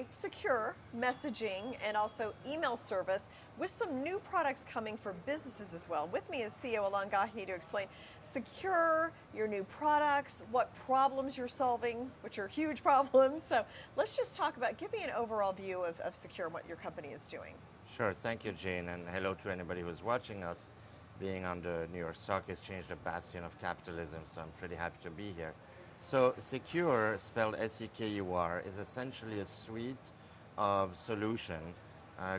a secure messaging and also email service with some new products coming for businesses as well. With me is CEO Alain Ghiai to explain secure, your new products, what problems you're solving, which are huge problems. So let's just talk about, give me an overall view of secure and what your company is doing. Sure, thank you, Jane, and hello to anybody who's watching us. Being on the New York Stock Exchange, the bastion of capitalism, so I'm pretty happy to be here. So secure, spelled S-E-K-U-R, is essentially a suite of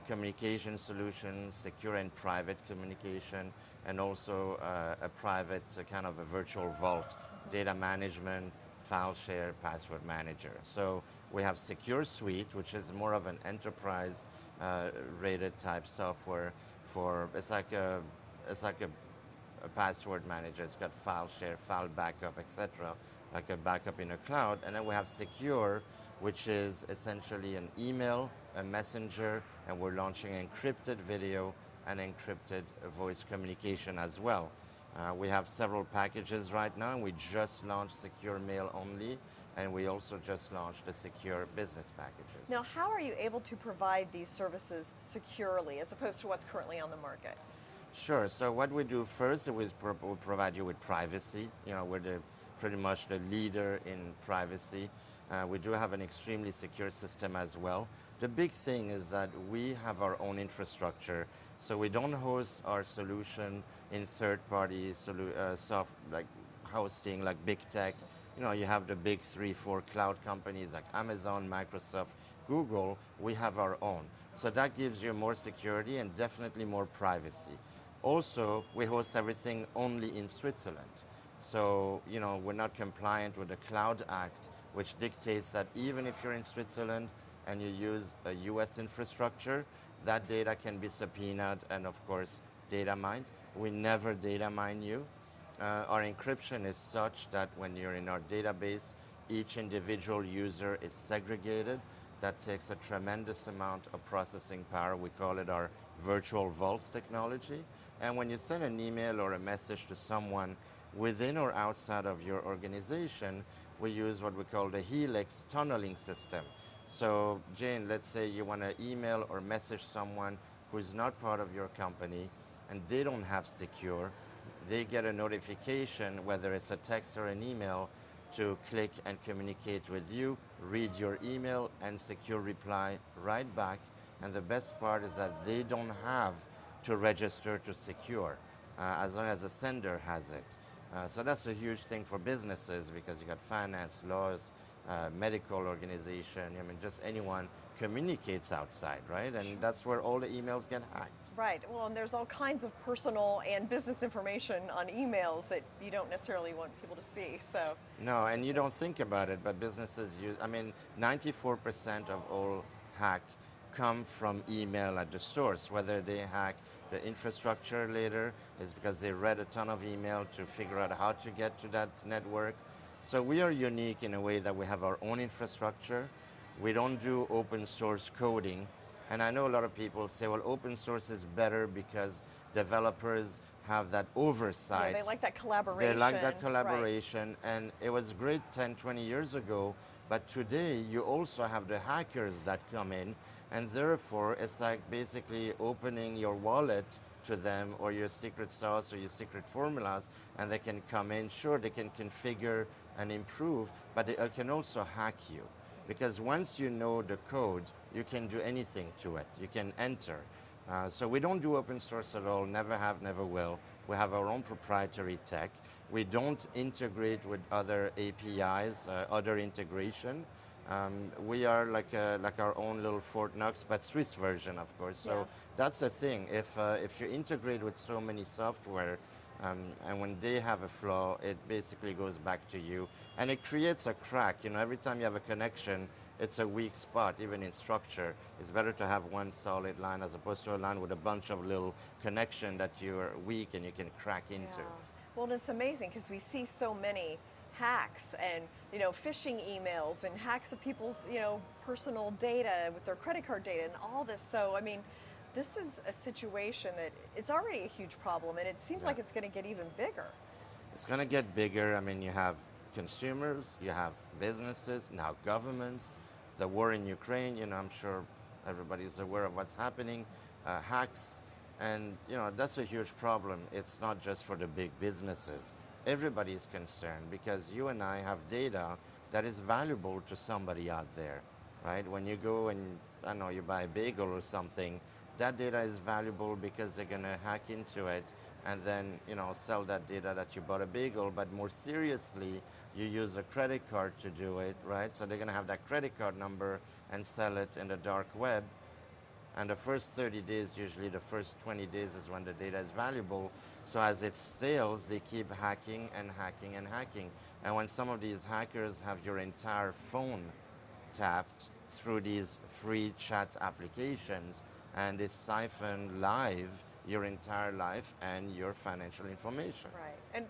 communication solutions, secure and private communication, and also a private kind of a virtual vault, data management, file share, password manager. So we have Secure Suite, which is more of an enterprise rated type software for, it's like a password manager. It's got file share, file backup, etc., like a backup in a cloud. And then we have Secure, which is essentially an email, a messenger, and we're launching encrypted video and encrypted voice communication as well. We have several packages right now, and we just launched Secure Mail Only, and we also just launched the Secure Business packages. Now, how are you able to provide these services securely as opposed to what's currently on the market? Sure, so what we do first is we provide you with privacy. You know, we're pretty much the leader in privacy. We do have an extremely secure system as well. The big thing is that we have our own infrastructure, so we don't host our solution in third-party like hosting, like big tech. You know, you have the big 3-4 cloud companies like Amazon, Microsoft, Google. We have our own. So that gives you more security and definitely more privacy. Also, we host everything only in Switzerland. So, you know, we're not compliant with the Cloud Act, which dictates that even if you're in Switzerland and you use a US infrastructure, that data can be subpoenaed and, of course, data mined. We never data mine you. Our encryption is such that when you're in our database, each individual user is segregated. That takes a tremendous amount of processing power. We call it our virtual vaults technology. And when you send an email or a message to someone within or outside of your organization, we use what we call the Helix tunneling system. So Jane, let's say you want to email or message someone who is not part of your company and they don't have secure, they get a notification, whether it's a text or an email, to click and communicate with you, read your email, and secure reply right back. And the best part is that they don't have to register to secure, as long as the sender has it. So that's a huge thing for businesses because you got finance, laws, medical organization, I mean, just anyone communicates outside, right? And that's where all the emails get hacked. Right, well, and there's all kinds of personal and business information on emails that you don't necessarily want people to see, so. No, and you don't think about it, but businesses use, I mean, 94% of all hack come from email at the source. Whether they hack the infrastructure later is because they read a ton of email to figure out how to get to that network. So we are unique in a way that we have our own infrastructure. We don't do open source coding. And I know a lot of people say, well, open source is better because developers have that oversight. Yeah, they like that collaboration. They like that collaboration. Right. And it was great 10, 20 years ago. But today, you also have the hackers that come in. And therefore, it's like basically opening your wallet to them or your secret sauce or your secret formulas, and they can come in. Sure, they can configure and improve, but they can also hack you. Because once you know the code, you can do anything to it. You can enter. So we don't do open source at all, never have, never will. We have our own proprietary tech. We don't integrate with other APIs, other integration. We are like our own little Fort Knox, but Swiss version, of course. So yeah. That's the thing. If you integrate with so many software, and when they have a flaw, it basically goes back to you, and it creates a crack. You know, every time you have a connection, it's a weak spot, even in structure. It's better to have one solid line as opposed to a line with a bunch of little connection that you're weak and you can crack into. Yeah. Well, it's amazing because we see so many hacks and, you know, phishing emails and hacks of people's, you know, personal data with their credit card data and all this. So, I mean, this is a situation that it's already a huge problem, and it seems like it's going to get even bigger. It's going to get bigger. I mean, you have consumers, you have businesses, now governments, the war in Ukraine, I'm sure everybody's aware of what's happening, hacks, and that's a huge problem. It's not just for the big businesses. Everybody is concerned because you and I have data that is valuable to somebody out there, right? When you go and, I don't know, you buy a bagel or something, that data is valuable because they're going to hack into it and then, sell that data that you bought a bagel. But more seriously, you use a credit card to do it, right? So they're going to have that credit card number and sell it in the dark web. And the first 30 days, usually the first 20 days is when the data is valuable. So as it stales, they keep hacking and hacking and hacking. And when some of these hackers have your entire phone tapped through these free chat applications, and they siphon live your entire life and your financial information. Right, and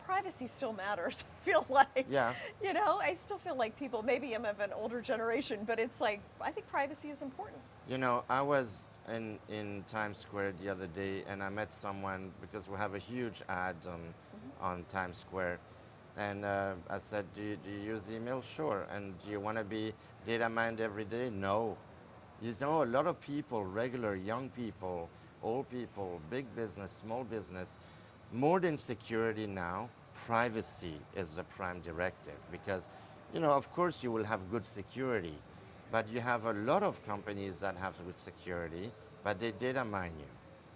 privacy still matters, I feel like. Yeah. I still feel like people, maybe I'm of an older generation, but it's like, I think privacy is important. I was in Times Square the other day, and I met someone because we have a huge ad on Times Square. And I said, do you use email? Sure. And do you want to be data mined every day? No. A lot of people, regular young people, old people, big business, small business, more than security now, privacy is the prime directive. Because, of course you will have good security, but you have a lot of companies that have good security, but they data mine you.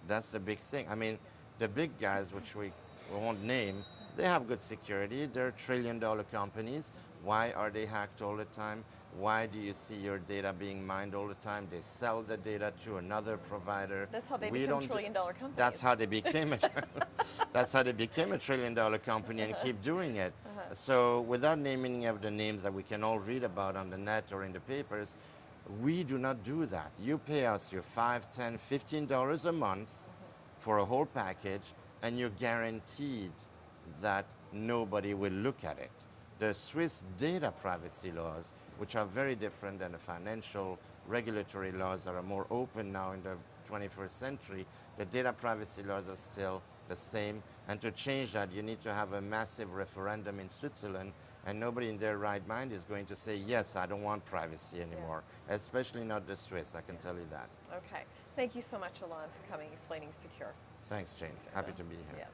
That's the big thing. I mean, the big guys, which we won't name, they have good security. They're trillion-dollar companies. Why are they hacked all the time? Why do you see your data being mined all the time? They sell the data to another provider. That's how they become trillion-dollar companies. That's how they became a trillion-dollar company and keep doing it. So without naming of the names that we can all read about on the net or in the papers, we do not do that. You pay us your $5, $10, $15 a month for a whole package, and you're guaranteed that nobody will look at it. The Swiss data privacy laws, which are very different than the financial regulatory laws that are more open now in the 21st century, the data privacy laws are still the same. And to change that, you need to have a massive referendum in Switzerland, and nobody in their right mind is going to say, yes, I don't want privacy anymore, especially not the Swiss, I can tell you that. Okay. Thank you so much, Alain, for coming, explaining secure. Thanks, Jane. Happy to be here. Yeah.